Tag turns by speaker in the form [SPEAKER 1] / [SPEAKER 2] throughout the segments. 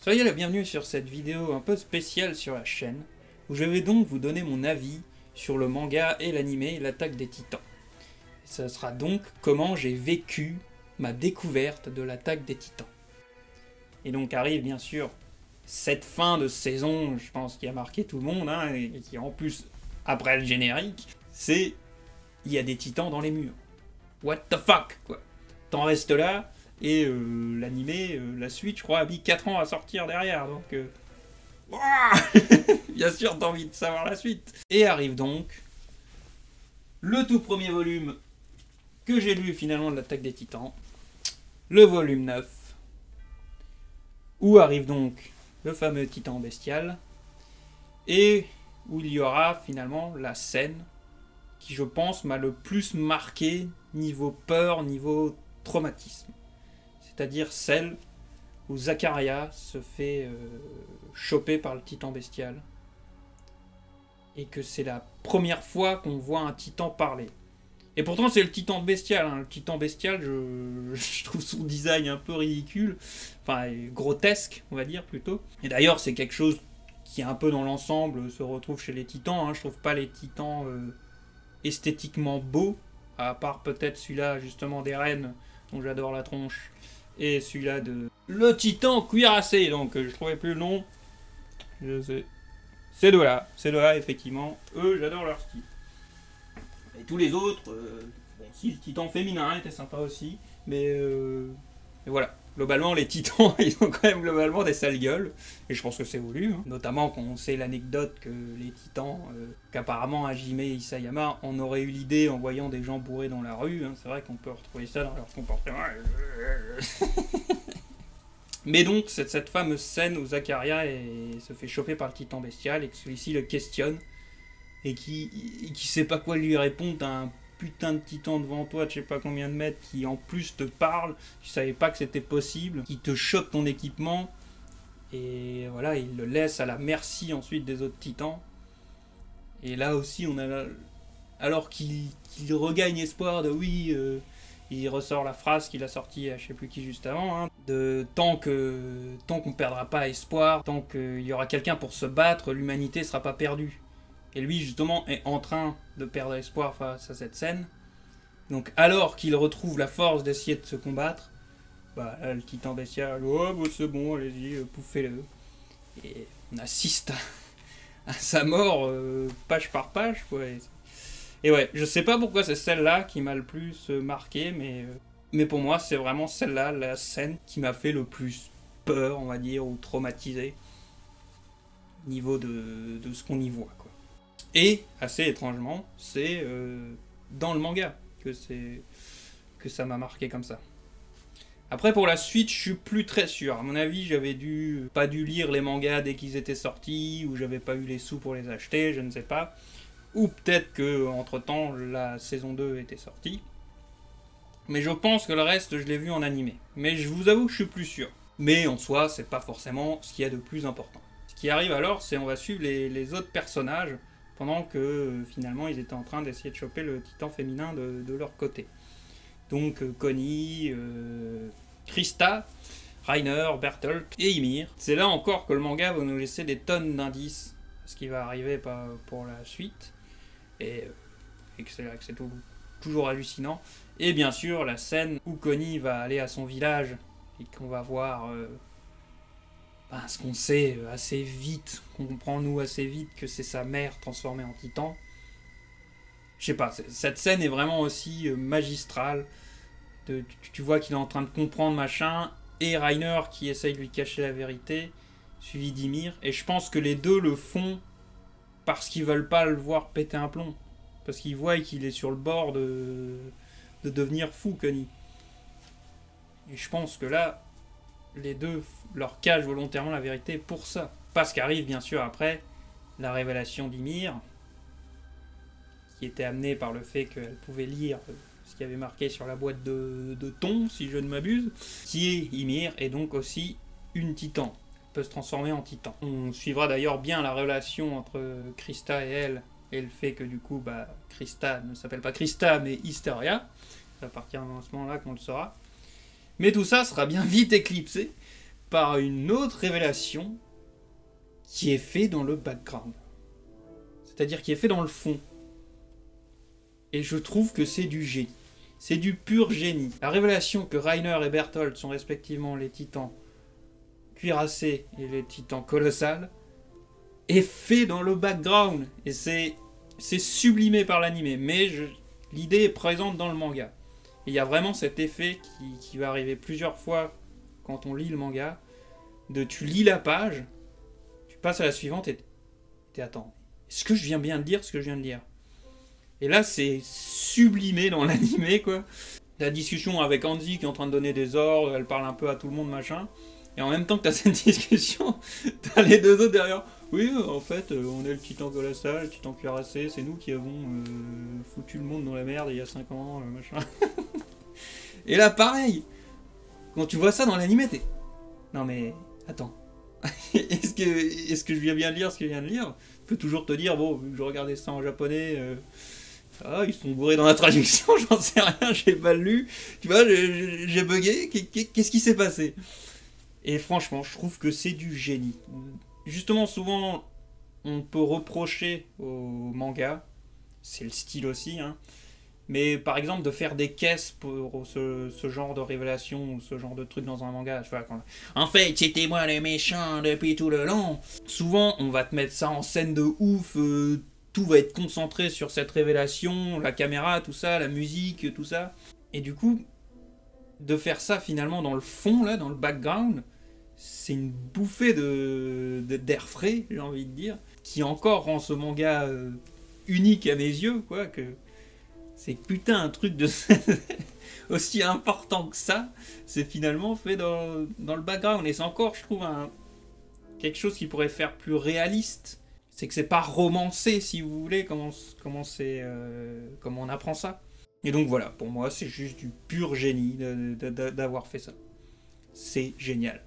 [SPEAKER 1] Soyez la bienvenue sur cette vidéo un peu spéciale sur la chaîne, où je vais donc vous donner mon avis sur le manga et l'anime L'Attaque des Titans. Ce sera donc comment j'ai vécu ma découverte de l'Attaque des Titans. Et donc arrive bien sûr cette fin de saison, je pense qui a marqué tout le monde, hein, et qui en plus, après le générique, c'est il y a des titans dans les murs. What the fuck, quoi. T'en restes là, et l'animé, la suite, je crois, a mis 4 ans à sortir derrière, donc... bien sûr, t'as envie de savoir la suite. Et arrive donc le tout premier volume que j'ai lu finalement de l'Attaque des Titans, le volume 9, où arrive donc le fameux titan bestial, et où il y aura finalement la scène qui, je pense, m'a le plus marqué niveau peur, niveau traumatisme. C'est-à-dire celle où Zakaria se fait choper par le titan bestial. Et que c'est la première fois qu'on voit un titan parler. Et pourtant c'est le titan bestial, hein. Le titan bestial, je trouve son design un peu ridicule, enfin grotesque on va dire plutôt. Et d'ailleurs c'est quelque chose qui un peu dans l'ensemble se retrouve chez les titans, hein. Je trouve pas les titans esthétiquement beaux, à part peut-être celui-là justement des reines, dont j'adore la tronche, et celui-là de... Le titan cuirassé, donc je trouvais plus le nom, je sais... Ces deux-là, effectivement, eux, j'adore leur style. Et tous les autres, bon, si le titan féminin était sympa aussi, mais voilà. Globalement, les titans, ils ont quand même globalement des sales gueules, et je pense que c'est voulu, hein. Notamment quand on sait l'anecdote que les titans, qu'apparemment Hajime Isayama en aurait eu l'idée en voyant des gens bourrés dans la rue, hein. C'est vrai qu'on peut retrouver ça dans leur comportement. Mais donc, c'est cette fameuse scène où Zakaria se fait choper par le titan bestial et que celui-ci le questionne et qui sait pas quoi lui répondre. T'as un putain de titan devant toi, je sais pas combien de mètres, qui en plus te parle, je savais pas que c'était possible, qui te chope ton équipement, et voilà, il le laisse à la merci ensuite des autres titans. Et là aussi, on a... Alors qu'il regagne espoir de oui... il ressort la phrase qu'il a sortie à je sais plus qui juste avant, hein, de tant qu'on perdra pas espoir, tant qu'il y aura quelqu'un pour se battre, l'humanité sera pas perdue. Et lui justement est en train de perdre espoir face à cette scène. Donc alors qu'il retrouve la force d'essayer de se combattre, bah là, le titan bestial, oh bah c'est bon, allez-y, pouffez-le. Et on assiste à sa mort page par page, quoi. Et ouais, je sais pas pourquoi c'est celle-là qui m'a le plus marqué, mais pour moi, c'est vraiment celle-là, la scène qui m'a fait le plus peur, on va dire, ou traumatisé, au niveau de ce qu'on y voit, quoi. Et, assez étrangement, c'est dans le manga que ça m'a marqué comme ça. Après, pour la suite, je suis plus très sûr. À mon avis, j'avais pas dû lire les mangas dès qu'ils étaient sortis, ou j'avais pas eu les sous pour les acheter, je ne sais pas. Ou peut-être que entre temps la saison 2 était sortie. Mais je pense que le reste je l'ai vu en animé. Mais je vous avoue que je suis plus sûr. Mais en soi, c'est pas forcément ce qu'il y a de plus important. Ce qui arrive alors, c'est on va suivre les autres personnages pendant que finalement ils étaient en train d'essayer de choper le titan féminin de leur côté. Donc Connie, Krista, Reiner, Bertolt et Ymir. C'est là encore que le manga va nous laisser des tonnes d'indices. Ce qui va arriver pour la suite. Et c'est toujours hallucinant. Et bien sûr, la scène où Connie va aller à son village et qu'on va voir ce qu'on sait assez vite, qu'on comprend nous assez vite que c'est sa mère transformée en titan. Je sais pas, cette scène est vraiment aussi magistrale. Tu vois qu'il est en train de comprendre machin, et Reiner qui essaye de lui cacher la vérité, suivi d'Ymir. Et je pense que les deux le font parce qu'ils veulent pas le voir péter un plomb. Parce qu'ils voient qu'il est sur le bord de devenir fou, Connie. Et je pense que là, les deux leur cachent volontairement la vérité pour ça. Parce qu'arrive bien sûr après la révélation d'Ymir, qui était amenée par le fait qu'elle pouvait lire ce qui avait marqué sur la boîte de thon, si je ne m'abuse, qui est Ymir, et donc aussi une titan. Peut se transformer en titan. On suivra d'ailleurs bien la relation entre Krista et elle, et le fait que du coup, Krista ne s'appelle pas Krista, mais C'est à partir de ce moment-là qu'on le saura. Mais tout ça sera bien vite éclipsé par une autre révélation qui est faite dans le background. C'est-à-dire qui est fait dans le fond. Et je trouve que c'est du génie. C'est du pur génie. La révélation que Reiner et Bertholdt sont respectivement les titans cuirassés et les titans colossales est fait dans le background. Et c'est sublimé par l'animé. Mais l'idée est présente dans le manga. Et il y a vraiment cet effet qui va arriver plusieurs fois quand on lit le manga. Tu lis la page, tu passes à la suivante et attends. Est-ce que je viens bien de dire ce que je viens de lire? Et là, c'est sublimé dans l'animé, quoi. La discussion avec Andy qui est en train de donner des ordres, elle parle un peu à tout le monde, machin. Et en même temps que t'as cette discussion, t'as les deux autres derrière. Oui, en fait, on est le titan colossal, le titan cuirassé, c'est nous qui avons foutu le monde dans la merde il y a 5 ans, machin. Et là, pareil. Quand tu vois ça dans l'animé, t'es... Non mais, attends. Est-ce que je viens bien de lire ce que je viens de lire? Je peux toujours te dire, bon, vu que je regardais ça en japonais, ils sont bourrés dans la traduction, j'en sais rien, j'ai mal lu. Tu vois, j'ai bugué, qu'est-ce qui s'est passé? Et franchement, je trouve que c'est du génie. Justement, souvent, on peut reprocher au manga, c'est le style aussi, hein, mais par exemple, de faire des caisses pour ce genre de révélation ou ce genre de truc dans un manga. Tu vois, en fait, c'était moi le méchant depuis tout le long. Souvent, on va te mettre ça en scène de ouf. Tout va être concentré sur cette révélation, la caméra, tout ça, la musique, tout ça. Et du coup, de faire ça finalement dans le fond, là, dans le background, c'est une bouffée d'air frais, j'ai envie de dire, qui encore rend ce manga unique à mes yeux, quoi, que... C'est putain un truc de aussi important que ça, c'est finalement fait dans le background. Et c'est encore, je trouve, quelque chose qui pourrait faire plus réaliste. C'est que c'est pas romancé, si vous voulez, comment on apprend ça. Et donc voilà, pour moi, c'est juste du pur génie d'avoir fait ça. C'est génial.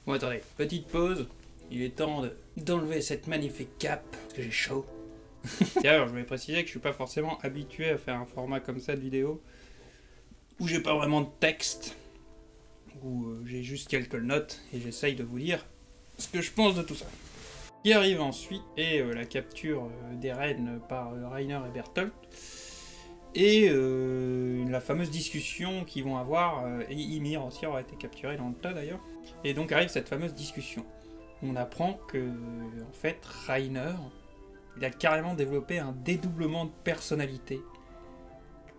[SPEAKER 1] Bon, attendez, petite pause. Il est temps d'enlever cette magnifique cape, parce que j'ai chaud. D'ailleurs, je vais préciser que je suis pas forcément habitué à faire un format comme ça de vidéo où j'ai pas vraiment de texte, où j'ai juste quelques notes et j'essaye de vous dire ce que je pense de tout ça. Ce qui arrive ensuite est la capture d'Eren par Reiner et Bertholdt et la fameuse discussion qu'ils vont avoir, et Ymir aussi aura été capturé dans le tas d'ailleurs. Et donc arrive cette fameuse discussion. On apprend que en fait Reiner, il a carrément développé un dédoublement de personnalité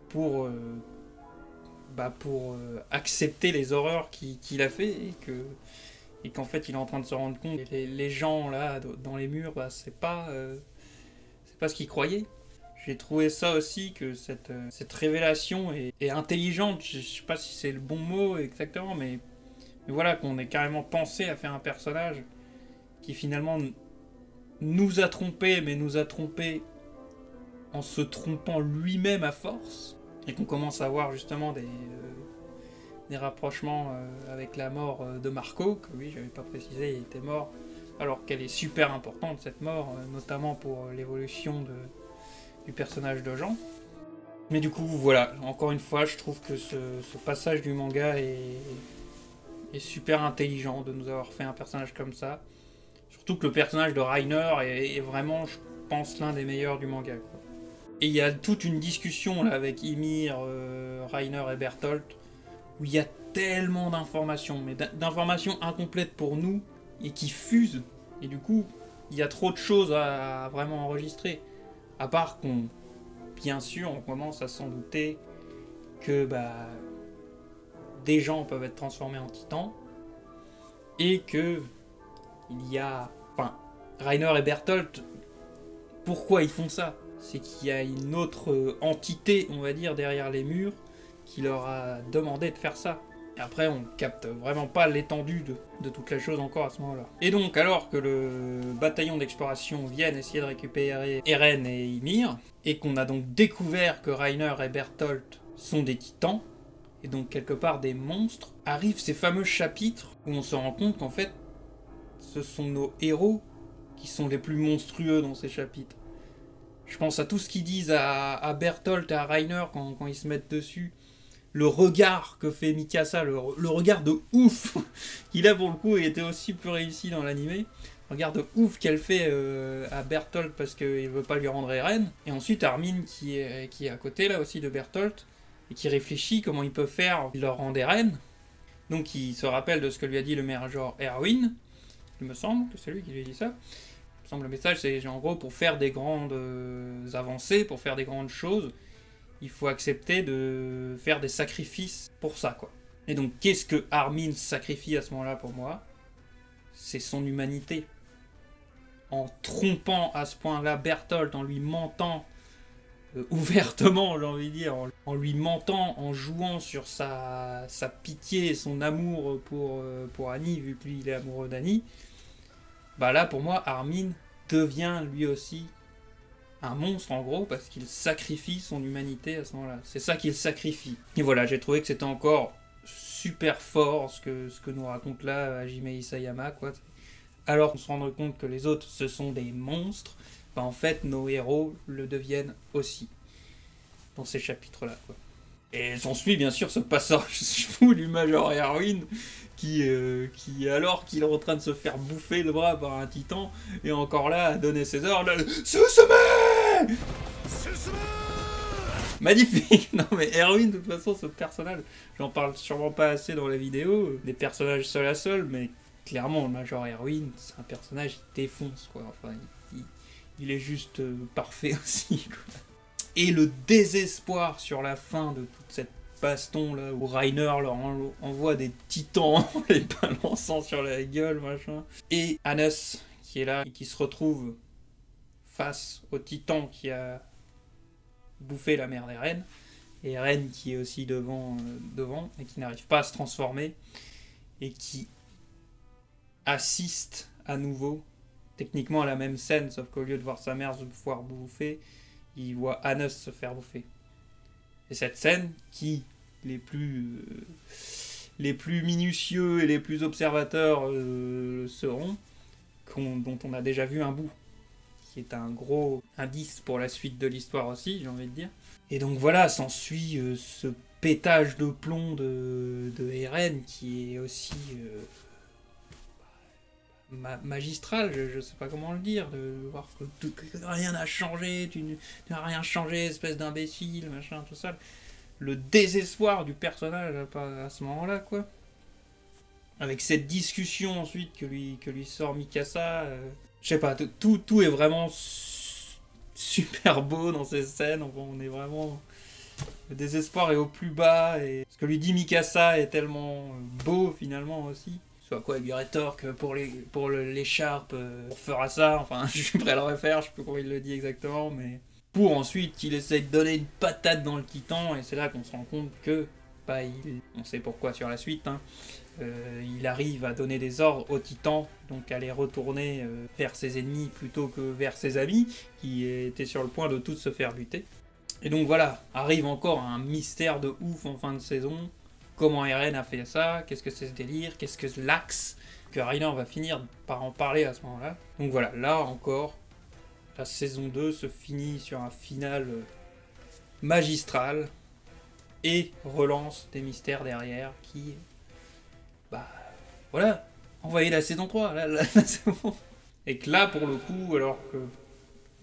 [SPEAKER 1] pour accepter les horreurs qu'il a fait et qu'en fait il est en train de se rendre compte que les gens là dans les murs, c'est pas ce qu'ils croyaient. J'ai trouvé ça aussi que cette révélation est intelligente. Je sais pas si c'est le bon mot exactement, mais voilà, qu'on ait carrément pensé à faire un personnage qui finalement nous a trompés, mais nous a trompés en se trompant lui-même à force, et qu'on commence à voir justement des rapprochements avec la mort de Marco, que oui, j'avais pas précisé, il était mort, alors qu'elle est super importante cette mort, notamment pour l'évolution du personnage de Jean. Mais du coup, voilà, encore une fois, je trouve que ce passage du manga est super intelligent de nous avoir fait un personnage comme ça. Surtout que le personnage de Reiner est vraiment, je pense, l'un des meilleurs du manga, quoi. Et il y a toute une discussion là, avec Ymir, Reiner et Bertholdt, où il y a tellement d'informations, mais d'informations incomplètes pour nous, et qui fusent. Et du coup, il y a trop de choses à vraiment enregistrer. À part qu'on, bien sûr, on commence à s'en douter que des gens peuvent être transformés en titans, et que il y a... Enfin, Reiner et Bertholdt, pourquoi ils font ça? C'est qu'il y a une autre entité, on va dire, derrière les murs, qui leur a demandé de faire ça. Et après, on capte vraiment pas l'étendue de toute la chose encore à ce moment-là. Et donc, alors que le bataillon d'exploration vienne essayer de récupérer Eren et Ymir, et qu'on a donc découvert que Reiner et Bertholdt sont des titans, et donc quelque part des monstres, arrivent ces fameux chapitres où on se rend compte qu'en fait, ce sont nos héros qui sont les plus monstrueux dans ces chapitres. Je pense à tout ce qu'ils disent à Bertholdt et à Reiner quand ils se mettent dessus. le regard que fait Mikasa, le regard de ouf qu'il a pour le coup, et était aussi plus réussi dans l'animé. Regard de ouf qu'elle fait à Bertholdt parce qu'il veut pas lui rendre Eren. Et ensuite Armin qui est à côté là aussi de Bertholdt et qui réfléchit comment il peut faire qu'il leur rende Eren. Donc il se rappelle de ce que lui a dit le Major Erwin. Il me semble que c'est lui qui lui a dit ça. Il me semble le message c'est en gros pour faire des grandes avancées, pour faire des grandes choses, il faut accepter de faire des sacrifices pour ça quoi. Et donc qu'est-ce que Armin sacrifie à ce moment-là pour moi? C'est son humanité. En trompant à ce point-là Bertholdt, en lui mentant ouvertement, j'ai envie de dire, en lui mentant, en jouant sur sa pitié et son amour pour Annie, vu que lui il est amoureux d'Annie, bah là pour moi Armin devient lui aussi un monstre en gros, parce qu'il sacrifie son humanité à ce moment-là. C'est ça qu'il sacrifie. Et voilà, j'ai trouvé que c'était encore super fort ce que nous raconte là Hajime Isayama, quoi. Alors qu'on se rend compte que les autres ce sont des monstres, bah en fait nos héros le deviennent aussi dans ces chapitres là quoi. Et s'ensuit bien sûr ce passage fou du Major Erwin qui alors qu'il est en train de se faire bouffer le bras par un titan est encore là à donner ses ordres. Susume! Magnifique. Non mais Erwin de toute façon ce personnage, j'en parle sûrement pas assez dans la vidéo, des personnages seul à seul, mais clairement, le Major Erwin, c'est un personnage qui défonce, quoi. Enfin, il est juste parfait aussi, quoi. Et le désespoir sur la fin de toute cette baston, là, où Reiner leur envoie des titans en les balançant sur la gueule, machin. Et Hannes, qui est là, et qui se retrouve face au titan qui a bouffé la mère d'Eren. Et Eren qui est aussi devant, et qui n'arrive pas à se transformer. Et qui assiste à nouveau, techniquement à la même scène, sauf qu'au lieu de voir sa mère se pouvoir bouffer, il voit Hannes se faire bouffer. Et cette scène, qui les plus minutieux et les plus observateurs seront, dont on a déjà vu un bout, qui est un gros indice pour la suite de l'histoire aussi, j'ai envie de dire. Et donc voilà, s'ensuit ce pétage de plomb de Eren, qui est aussi magistral, je sais pas comment le dire, de voir que rien n'a changé, tu n'as rien changé, espèce d'imbécile, machin, tout ça. Le désespoir du personnage à ce moment-là, quoi. Avec cette discussion ensuite que lui sort Mikasa, je sais pas, tout est vraiment super beau dans ces scènes, on est vraiment... Le désespoir est au plus bas, et ce que lui dit Mikasa est tellement beau finalement aussi. Soit quoi, il lui rétorque pour l'écharpe, on fera ça, enfin je suis prêt à le refaire, je sais plus comment il le dit exactement, mais pour ensuite qu'il essaye de donner une patate dans le titan, et c'est là qu'on se rend compte que, bah, on sait pourquoi sur la suite, hein, il arrive à donner des ordres au titan, donc à les retourner vers ses ennemis plutôt que vers ses amis, qui étaient sur le point de tous se faire buter. Et donc voilà, arrive encore un mystère de ouf en fin de saison. Comment Eren a fait ça? Qu'est-ce que c'est ce délire? Qu'est-ce que l'axe? Que Reiner va finir par en parler à ce moment-là. Donc voilà, là encore, la saison 2 se finit sur un final magistral et relance des mystères derrière qui... Bah, voilà, envoyez la saison 3, là c'est bon. Et que là, pour le coup, alors que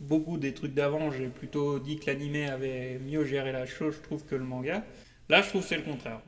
[SPEAKER 1] beaucoup des trucs d'avant, j'ai plutôt dit que l'anime avait mieux géré la chose, je trouve, que le manga. Là, je trouve que c'est le contraire.